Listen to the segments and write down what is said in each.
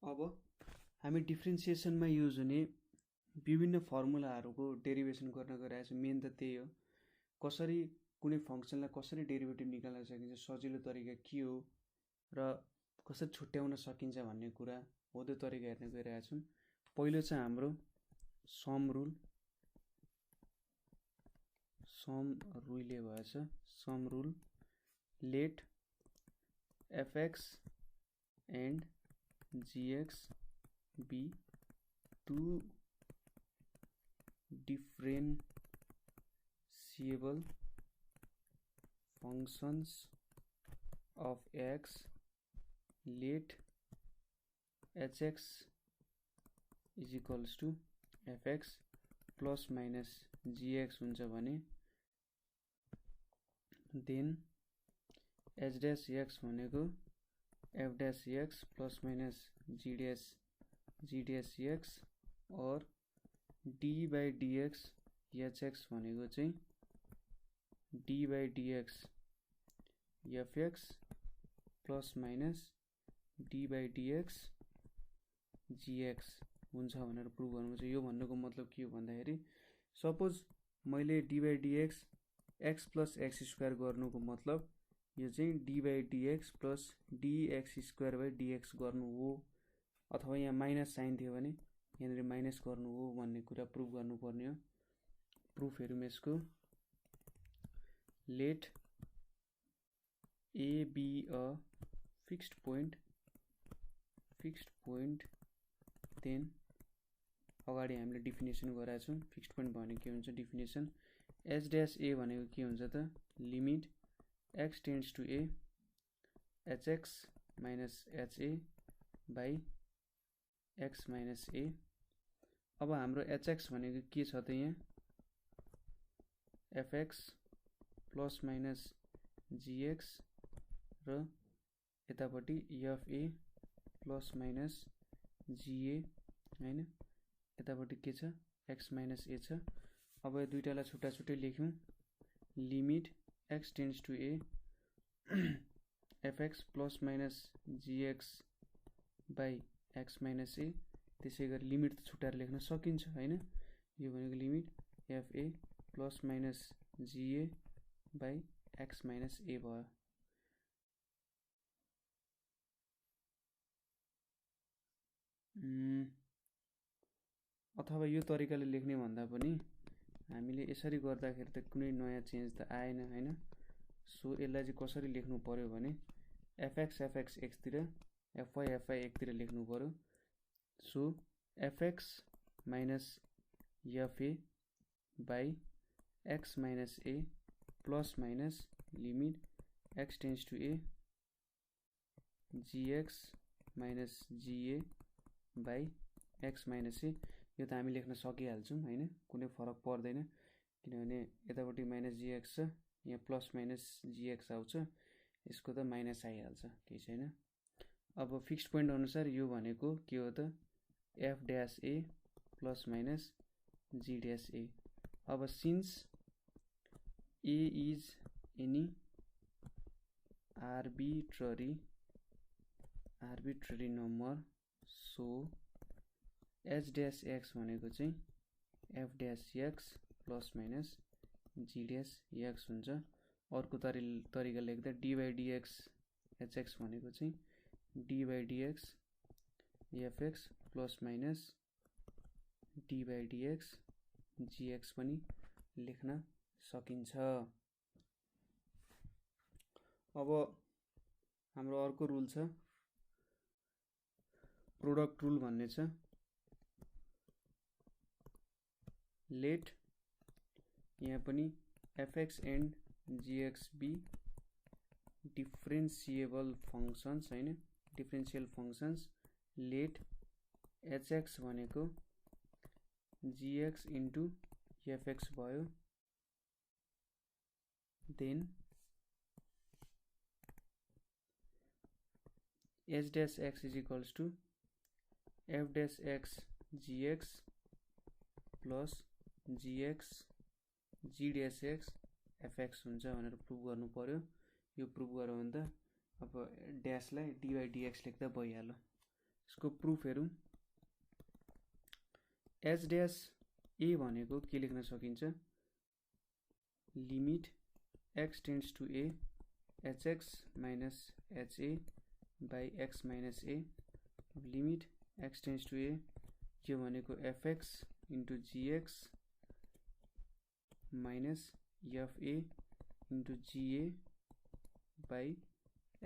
अब हामी डिफ्रेन्सिएसनमा युज हुने विभिन्न फर्मुलाहरूको डेरिभेसन गर्न गइरहेको छ। मेन त त्यही हो, कसरी कुनै फङ्सनलाई कसरी डेरिभेटिभ निकाल्न सकिन्छ, सजिलो तरिका के हो र कसरी छुट्याउन सकिन्छ भन्ने कुरा हो, त्यो तरिका हेर्न गइरहेका छौँ। पहिलो चाहिँ हाम्रो सम रुलले भएछ। Sum rule let fx and gx be two differentiable functions of x, let hx is equals to fx plus minus gx हुन्छ भने then h dash x भनेको f dash x plus minus g dash x और d by dx hx भनेको चाहिँ d by dx fx plus minus d by dx gx हुन्छ भनेर prove गर्नुपर्छ। यो भन्नुको मतलब के हो भन्दाखेरि, सपोज मैले d by dx x plus x square गर्नुको मतलब यो चाहिँ d by dx plus dx square by dx गर्नु हो, अथवा यहाँ माइनस साइन थियो भने यहाँनिर माइनस गर्नु हो भन्ने कुरा प्रुभ गर्नुपर्ने हो। प्रुफ हेरौँ यसको। Let a be a fixed point then अगाडि हामीले डिफिनेसन गराएको छौँ। फिक्स्ड पोइन्ट भनेको के हुन्छ, डिफिनेसन h dash a भनेको के हुन्छ त, limit x tends to a hx minus ha by x minus a। अब हाम्रो hx भनेको के छ त, यहाँ fx plus minus gx र यतापट्टि fa plus minus ga हैन, यतापट्टि के छ x minus a छ। अब यो दुईटालाई छुट्टा छुट्टै लेख्यौँ। Limit x tends to a fx plus minus gx by x minus a। त्यसै गरी लिमिट त छुट्टाएर लेख्न सकिन्छ हैन। यो भनेको limit fa plus minus ga by x minus a भयो। अथवा यो तरिकाले लेख्ने भन्दा पनि हामीले यसरी गर्दाखेरि त कुनै नयाँ चेन्ज त आएन हैन। सो यसलाई चाहिँ कसरी लेख्नु पर्यो भने fx x तिर, fy x तिर लेख्नु पर्यो। So fx minus fa by x minus a plus minus limit x tends to a gx minus ga by x minus a। यो त हामी लेख्न सकिहाल्छौँ हैन, कुनै फरक पर्दैन, किनभने यतापट्टि माइनस gx छ, यहाँ प्लस माइनस gx आउँछ, यसको त माइनस आइहाल्छ, केही छैन। अब फिक्स्ड पोइन्ट अनुसार यो भनेको के हो त, f dash a plus minus g dash a। अब since a is any arbitrary number, so h dash x भनेको चाहिँ f dash x plus minus g dash x हुन्छ। अर्को तरिका लेख्दा d by dx hx भनेको चाहिँ d by dx fx plus minus d by dx gx पनि लेख्न सकिन्छ। अब हाम्रो अर्को रुल छ, प्रोडक्ट रुल भन्ने छ। लेट यहाँ पनि fx and gx be differentiable functions हैन, डिफरेन्शियल फंक्शन्स। लेट hx भनेको gx into fx भयो, then h dash x is equals to f dash x gx plus gx g dash x fx हुन्छ भनेर prove गर्नु पर्यो। यो prove गर्यो भने त अब ड्याशलाई dy dx लेख्दा भइहाल्यो। यसको प्रुफ हेरौँ। एच ड्यास ए भनेको के लेख्न सकिन्छ, limit x tends to a h x minus h a by x minus a. Limit x tends to a यो भनेको f x into g x minus f a into g a by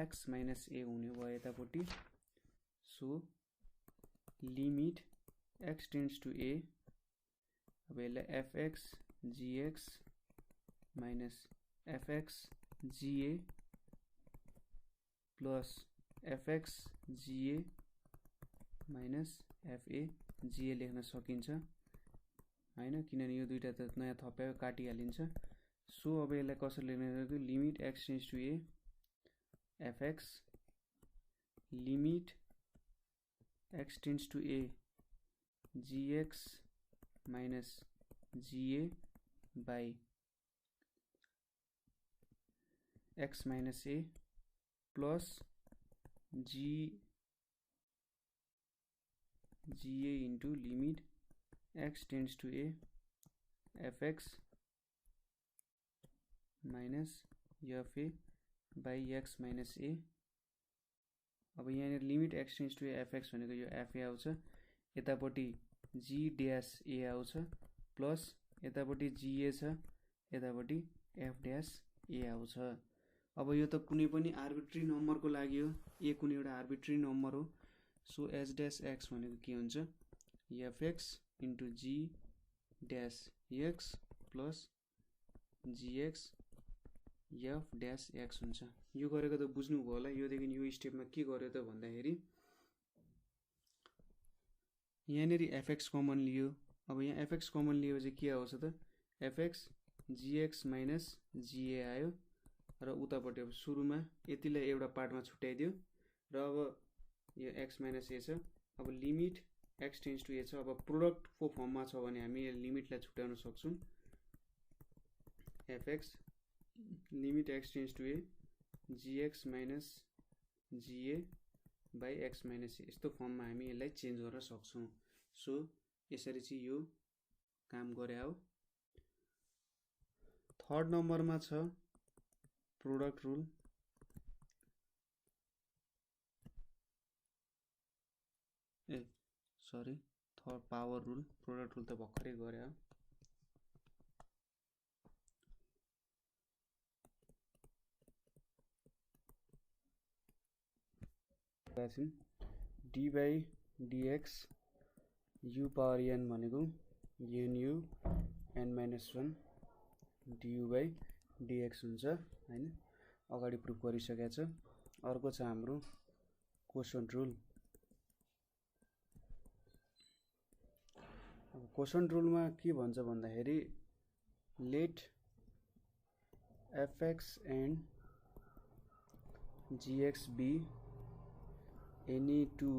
x minus a हुने भयो यतापट्टि। So limit x tends to a, अब यसलाई f x g x minus f x g a plus f x g a minus f a g a लेख्न सकिन्छ हैन, किनभने यो दुईटा त नयाँ थप्यायो काटिहालिन्छ। सो अब यसलाई कसरी लेख्न सक्यो, limit x tends to a f x limit x tends to a g x minus g a by x minus a plus g a into limit x tends to a f x minus f a by x minus a. अब यहाँनिर limit x tends to a f x भनेको यो FA आउँछ, यतापट्टि जी dash a आउँछ plus यतापट्टि जीए छ, यतापट्टि एफ ड्यास ए आउँछ। अब यो त कुनै पनि आर्बिट्री नम्बरको लागि हो, ए कुनै एउटा आर्बिट्री नम्बर हो। सो एच ड्यास एक्स भनेको के हुन्छ, f x into g dash x plus g x f dash x हुन्छ। यो गरेको त बुझ्नुभयो होला। योदेखि यो स्टेपमा के गर्यो त भन्दाखेरि यहाँनिर एफएक्स कमन लियो। अब यहाँ एफएक्स कमन लिएपछि के आउँछ त, एफएक्स जीएक्स माइनस जीए आयो र उतापट्टि अब सुरुमा यतिलाई एउटा पार्टमा छुट्याइदियो र अब यो एक्स माइनस ए छ। अब लिमिट एक्स टेन्ड्स टु ए छ, अब प्रोडक्टको फर्ममा छ भने हामी लिमिटलाई छुट्याउन सक्छौँ। F x limit x tends to a g x minus g a by x minus a, यस्तो फर्ममा हामी यसलाई चेन्ज गर्न सक्छौँ। सो यसरी चाहिँ यो काम गरे हो। थर्ड नम्बरमा छ product rule. Third power rule, product rule त भर्खरै गरे हो। D by d x u power n भनेको n u n minus 1 d u by d x हुन्छ हैन, अगाडि प्रुफ गरिसकेको छ। अर्को छ हाम्रो कोसन्ट रुल। अब कोसन्ट रुलमा के भन्छ भन्दाखेरि let f x and g x be any two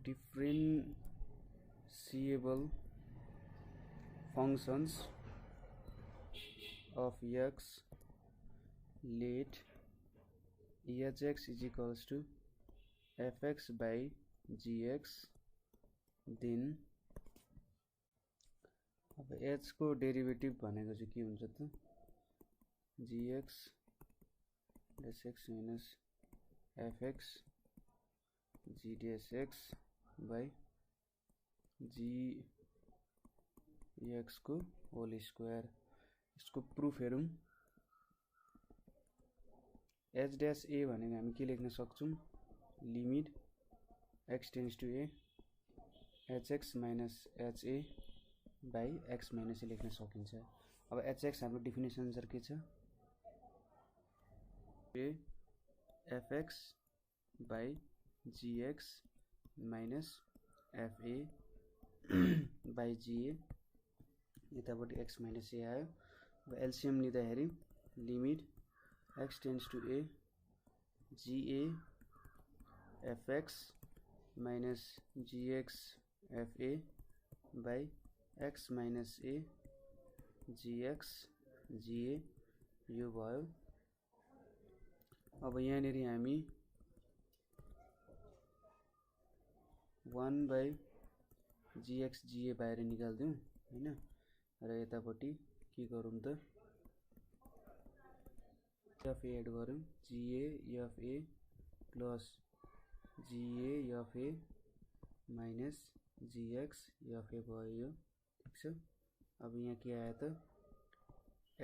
differentiable functions of x, let hx is equals to fx by gx, then अब h को डेरिभेटिभ भनेको चाहिँ के हुन्छ त, gx dash x minus fx g dash x by gx को whole square. इसको proof हेरौँ। h dash a भनेको हामी के लेख्न सक्छौँ, limit x tends to a hx minus ha by x minus a लेख्न सकिन्छ। अब hx हाम्रो डेफिनेसन अनुसार के छ, fx by gx minus fa by ga, यतापट्टि x minus a आयो। अब एलसीएम लिँदाखेरि limit x tends to a ga fx minus gx fa by x minus a gx ga यो भयो। अब यहाँनिर हामी 1/GXGA बाहिर निकाल्दिउँ हैन र यतापट्टि के गरौँ त FA एड गरौँ GAFA plus GAFA minus GXFA भयो यो ठीक छ। अब यहाँ के आयो त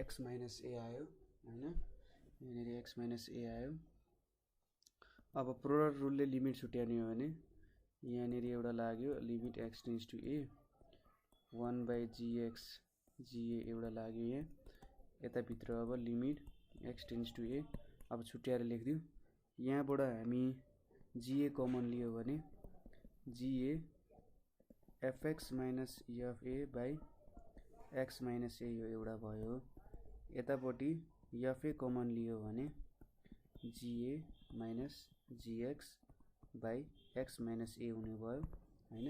x माइनस a आयो हैन यहाँनेरि x माइनस a आयो। अब प्रोडक्ट रुलले लिमिट छुट्याउने हो भने यहाँनेरि एउटा लाग्यो limit x tends to a 1/GXGA एउटा लाग्यो यहाँ यता भित्र अब limit x tends to a अब छुट्याएर लेख्दिउँ यहाँबाट हामी GA कमन लियो भने GA fx minus FA by x minus a यो एउटा भयो यतापट्टि FA कमन लियो भने GA minus GX by x minus a हुने भयो हैन।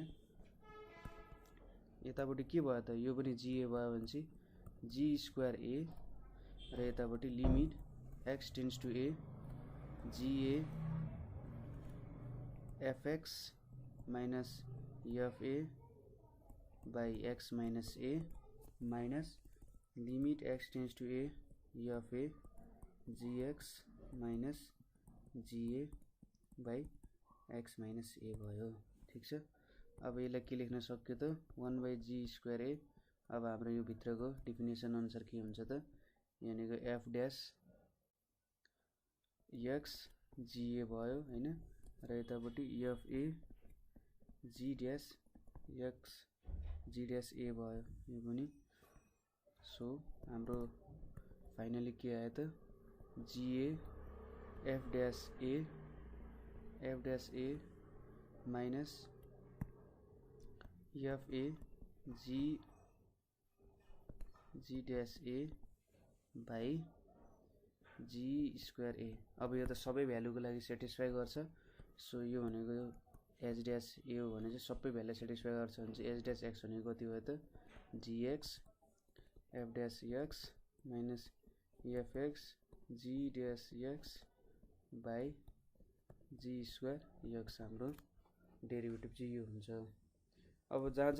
यतापट्टि के भयो त यो पनि GA भयो भने चाहिँ G स्क्वायर a र यतापट्टि limit x tends to a GA fx minus FA by x minus a minus limit x tends to a FA GX minus GA by x minus a भयो ठीक छ। अब यसलाई के लेख्न सक्यो त 1/G स्क्वायर a अब हाम्रो यो भित्रको डेफिनेसन अनुसार के हुन्छ त यहाँनेको f ड्यास x GA भयो हैन र यतापट्टि FA G dash x G dash a भयो यो पनि। सो हाम्रो फाइनली के आयो त GA f dash a minus FA G dash a by G square a। अब यो त सबै भ्यालुको लागि सेटिस्फाई गर्छ सो यो भनेको h ड्यास a हो भने चाहिँ सबै भ्यालु सेटिस्फाई गर्छ भने चाहिँ h ड्यास x भनेको कति भयो त GX f dash x minus fx G dash x by G square x हाम्रो डेरिभेटिभ चाहिँ यो हुन्छ। अब जहाँ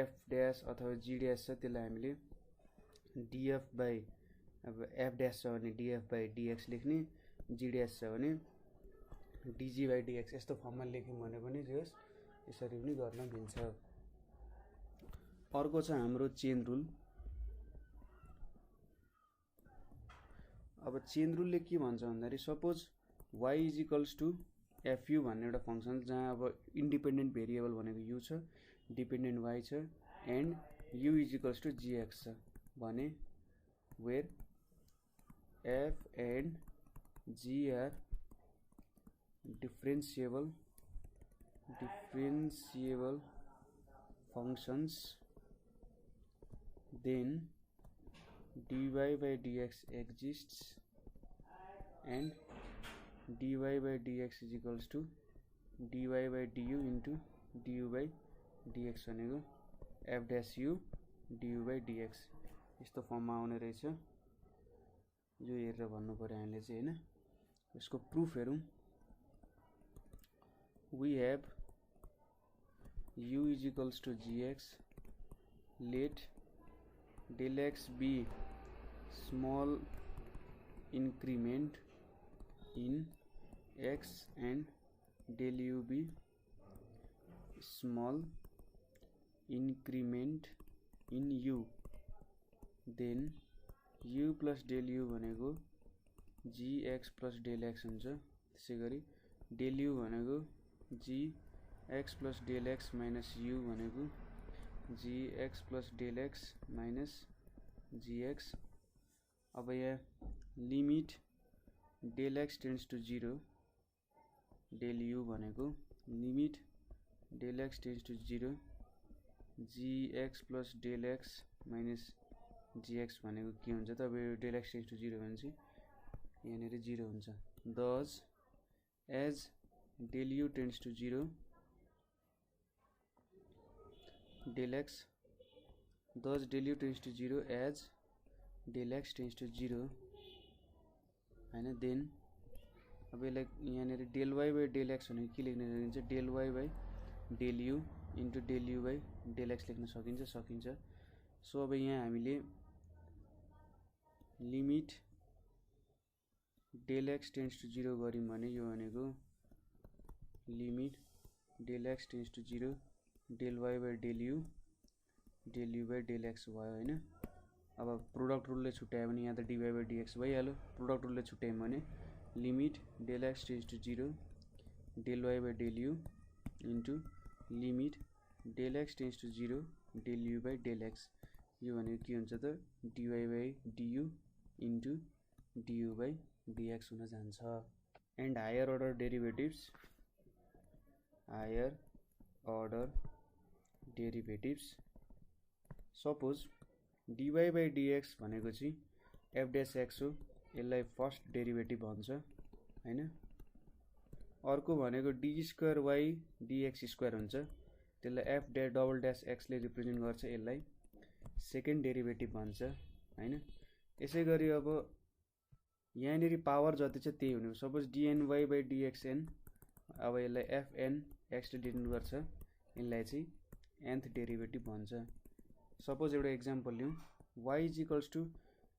f ड्यास अथवा G ड्यास छ त्यसलाई हामीले df बाइ अब f ड्यास छ भने df बाइ dx लेख्ने G ड्यास छ भने dg बाइ dx यस्तो फर्ममा लेख्यौँ भने पनि यसरी पनि गर्न मिल्छ। अर्को छ हाम्रो चेन रुल। अब चेन रुलले के भन्छ भन्दाखेरि suppose y is equals to fu भन्ने एउटा फङ्सन जहाँ अब इन्डिपेन्डेन्ट भेरिएबल भनेको u छ डिपेन्डेन्ट y छ and u is equals to gx छ भने where f and g are differentiable functions then dy by dx exists and dy by dx is equals to dy by du into du by dx भनेको f dash u du by dx यस्तो फर्ममा आउने रहेछ। यो हेरेर भन्नु पर्यो हामीले चाहिँ हैन। यसको प्रुफ हेरौँ। we have u is equals to gx let del x be small increment in x and del u be small increment in u then u plus del u भनेको gx plus del x हुन्छ। त्यसैगरी del u भनेको gx plus del x minus u भनेको gx plus del x minus gx। अब यहाँ limit del x tends to 0 del u भनेको limit del x tends to 0 gx plus del x minus gx भनेको के हुन्छ त अब del x tends to 0 भने चाहिँ यहाँनेर 0 हुन्छ। thus as del u tends to 0 del x thus del u tends to 0 as del x tends to 0 हैन। देन अब यसलाई यहाँनेर del y by del x भनेको के लेख्न सकिन्छ del y by del u into del u by del x लेख्न सकिन्छ। सो अब यहाँ हामीले limit del x tends to 0 गऱ्यौँ भने यो भनेको limit del x tends to 0 del y by del u by del x भयो हैन। अब प्रोडक्ट रुलले छुट्यायो भने यहाँ त डिवाई बाई डिएक्स भइहाल्यो। प्रोडक्ट रुलले छुट्यायौँ भने limit del x tends to 0 del y by del u into limit del x tends to 0 del u by del x, यो भनेको के हुन्छ त d y by d u into d u by d x हुन जान्छ। And higher order derivatives suppose d y by d x भनेको चाहिँ F dash x हो, यसलाई फर्स्ट डेरिभेटिभ भन्छ हैन। अर्को भनेको d square y d x square हुन्छ, त्यसलाई एफ डबल ड्यास एक्सले रिप्रेजेन्ट गर्छ, यसलाई सेकेन्ड डेरिभेटिभ भन्छ हैन। यसै गरी अब यहाँनिर पावर जति छ त्यही हुने। Suppose d n y by d x n, अब यसलाई एफएन एक्सले डिनोट गर्छ, यसलाई चाहिँ nth डेरिभेटिभ भन्छ। सपोज एउटा इक्जाम्पल लिउँ, y is equals to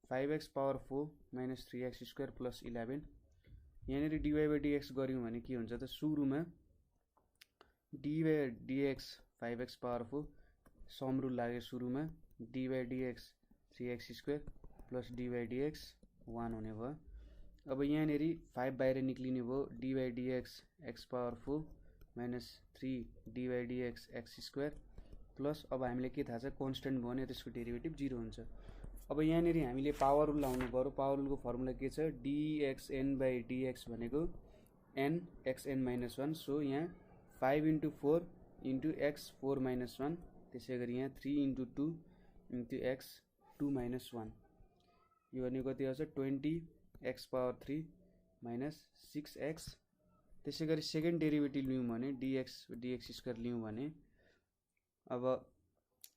5x power 4 minus 3x square plus 11। यहाँनिर डिवाई बाई डिएक्स गऱ्यौँ भने के हुन्छ त सुरुमा d by d x 5x power 4 sum rule लाग्यो सुरुमा, d by d x 3x square plus d by d x 1 हुने भयो। अब यहाँनिर 5 बाहिर निक्लिने भयो, d by d x x power 4 minus 3 d by d x x square plus अब हामीले के थाहा छ कन्स्टेन्ट भयो भने त्यसको डेरिभेटिभ 0 हुन्छ। अब यहाँनिर हामीले पावर रुल लाउनु पर्यो। पावर रुलको फर्मुला के छ डिएक्सएन बाई डिएक्स भनेको एन एक्सएन माइनस 1। सो यहाँ 5 इन्टु 4 इन्टु एक्स 4 माइनस 1, त्यसै गरी यहाँ 3 इन्टु 2 इन्टु एक्स 2 माइनस 1, यो भनेको कति आउँछ 20 एक्स पावर 3 माइनस 6x। त्यसै गरी सेकेन्ड डेरिभेटिभ लियौँ भने डिएक्स स्क्वायर लियौँ भने अब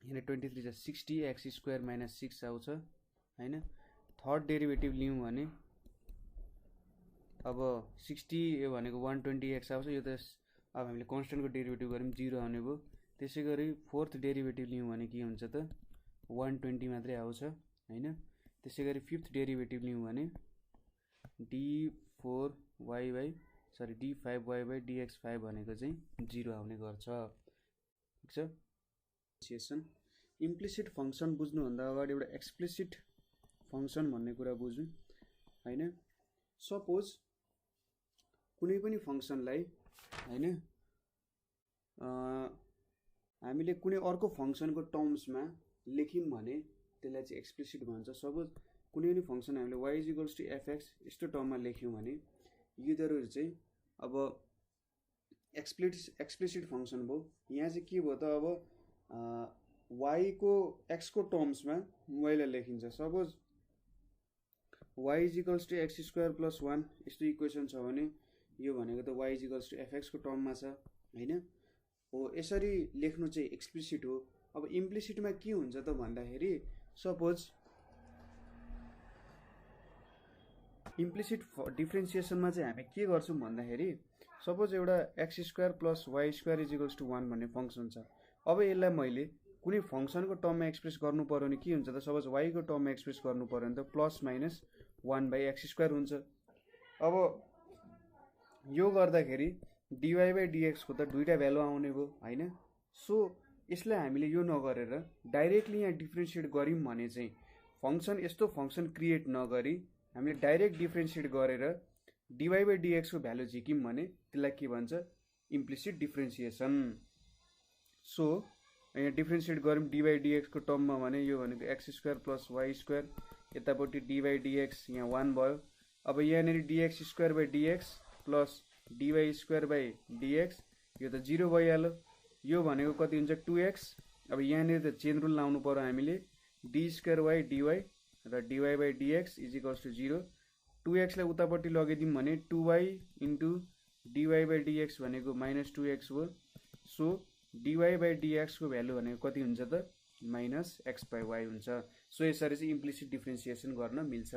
यहाँ 23 छ 60 एक्स स्क्वायर माइनस 6 आउँछ हैन। थर्ड डेरिभेटिभ लियौँ भने अब 60 भनेको 120x आउँछ, यो त अब हामीले कन्स्टेन्टको डेरिभेटिभ गऱ्यौँ 0 आउने भयो। त्यसै गरी फोर्थ डेरिभेटिभ लियौँ भने के हुन्छ त 120 मात्रै आउँछ हैन। त्यसै गरी फिफ्थ डेरिभेटिभ लियौँ भने d5y बाई dx5 भनेको चाहिँ 0 आउने गर्छ। ठिक छ। इम्प्लिसिट फंक्सन बुझ्नुभन्दा अगाडि एउटा एक्सप्लिसिट फंक्सन भन्ने कुरा बुझौँ हैन। सपोज कुनै पनि फंक्सनलाई हैन हामीले कुनै अर्को फंक्सनको टर्म्समा लेख्यौँ भने त्यसलाई चाहिँ एक्सप्लिसिट भन्छ। सपोज कुनै पनि फंक्सन हामीले y is equals to fx यस्तो टर्ममा लेख्यौँ भने यिनीहरू चाहिँ अब एक्सप्लिसिट फंक्सन भयो। यहाँ चाहिँ के भयो त अब y को x को टर्म्समा y लाई लेखिन्छ। Suppose y is equals to x square plus 1 यस्तो इक्वेसन छ भने यो भनेको त y is equals to fx को टर्ममा छ हैन। हो यसरी लेख्नु चाहिँ एक्सप्लिसिट हो। अब इम्प्लिसिटमा के हुन्छ त भन्दाखेरि सपोज इम्प्लिसिट डिफरेन्सिएसनमा चाहिँ हामी के गर्छौं भन्दाखेरि सपोज एउटा x square plus y square is equals to 1 भन्ने फंक्सन छ। अब यसलाई मैले कुनै फंक्सनको टर्ममा एक्सप्रेस गर्नु पर्यो भने के हुन्छ त सपोज y को टर्ममा एक्सप्रेस गर्नु पर्यो भने त plus minus 1 by x square हुन्छ। अब यो गर्दाखेरि dy बाई dx को त दुईटा भ्यालु आउने भयो हैन। सो यसलाई हामीले यो नगरेर डाइरेक्टली यहाँ डिफरेन्शिएट गर्यौं भने चाहिँ फंक्सन यस्तो फंक्सन क्रिएट नगरी हामीले डाइरेक्ट डिफरेन्शिएट गरेर dy बाई dx को भ्यालु झिक्यौं भने त्यसलाई के भन्छ इम्प्लिसिट डिफरेन्सिएसन। सो यहाँ डिफरेन्शिएट गर्यौं dy बाई dx को टर्ममा भने यो भनेको x square plus y square यतापट्टि dy बाई dx यहाँ 1 भयो। अब यहाँनिर dx square by dx plus dy square by dx यो त 0 भइहाल्यो। यो भनेको कति हुन्छ 2x। अब यहाँनिर त चेन रुल लाउनु पर्यो हामीले d स्क्वायर y dy र dy by dx is equals to 0। 2x लाई उतापट्टि लगिदिउँ भने 2y into dy by dx भनेको माइनस 2x हो। सो dy बाई dx को भ्यालु भनेको कति हुन्छ त माइनस x बाई y हुन्छ। सो यसरी चाहिँ इम्प्लिसिट डिफरेन्सिएसन गर्न मिल्छ।